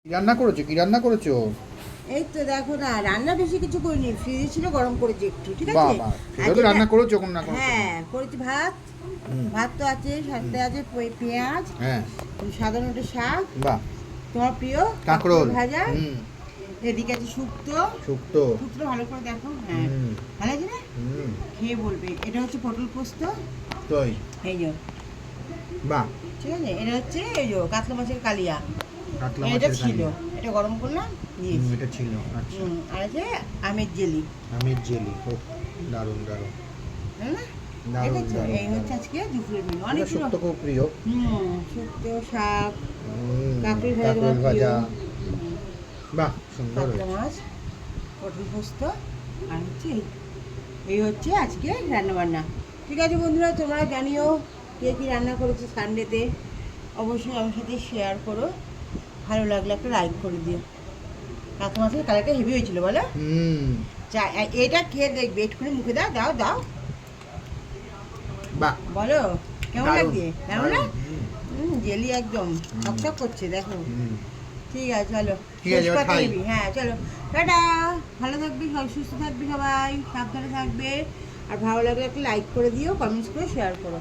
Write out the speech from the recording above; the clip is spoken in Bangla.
কি রান্না করেছো? কি রান্না করেছো? এই তো দেখো না, রান্না বেশি কিছু করিনি, ফ্রিজে ছিল, গরম করেছি একটু, ঠিক আছে। বাবা, সেটা তো রান্না করেছো কোন না কোনো সময়। হ্যাঁ, করেছি ভাত। হুম, ভাত তো আছে, সাথে আছে পেঁয়াজ, হ্যাঁ, সাধারণত শাক, বাহ, তোমার প্রিয় কাঁকরোল, ভাজা। হুম, এদিকে আছে শুক্তো। শুক্তো, শুক্তো ভালো করে দেখো, হ্যাঁ, হুম, ভালো আছে না? হুম, খেয়ে বলবে। এটা হচ্ছে পটল পোস্ত। তাই, এই যে, বাহ, ঠিক আছে। এটা হচ্ছে এই যে কাতলা মাছের কালিয়া। কাতলা এটা মাছের ছিল, কালিয়া, এটা গরম করলাম, দিয়েছি। এটা ছিল, আচ্ছা, আর আছে আমের জেলি। আমের জেলি, ও দারুণ দারুণ, তাই না? দারুণ দেখেছো, দারুণ এই হচ্ছে দারুণ। আজকে দুপুরের মেনু। এটা অনেকগুলো। শুক্তো খুব প্রিয়। শুক্তো, শাক, হুম, কাঁকরোল ভাজা তোমার কাঁকরোল প্রিয়। ভাজা, বাহ, সুন্দর কাতলা হয়েছে। মাছ, পটল পোস্ত, আর হচ্ছে এই হচ্ছে আজকে রান্নাবান্না। ঠিক আছে বন্ধুরা, তোমরা জানিও কে কী রান্না করেছো সানডেতে। অবশ্যই আমার সাথে শেয়ার করো। ভালো লাগলে একটা লাইক করে দিও। কাতলা মাছের কালারটা হেভি হয়েছিল বলো। হুম, এটা খেয়ে দেখবে, একটুখানি মুখে দাও, দাও দাও, বাহ, বলো কেমন দারুণ লাগছে, কেমন না? দারুণ, জেলি একদম ঠকঠক করছে দেখো। হুম, ঠিক আছে, চলো। ঠিক আছে, এবার তেজপাতা খাই। দিবি, হ্যাঁ চলো। টাটা। ভালো থাকবে সবাই, সুস্থ থাকবে সবাই, সাবধানে থাকবে। আর ভালো লাগলে একটা লাইক করে দিও, কমেন্টস করে শেয়ার করো।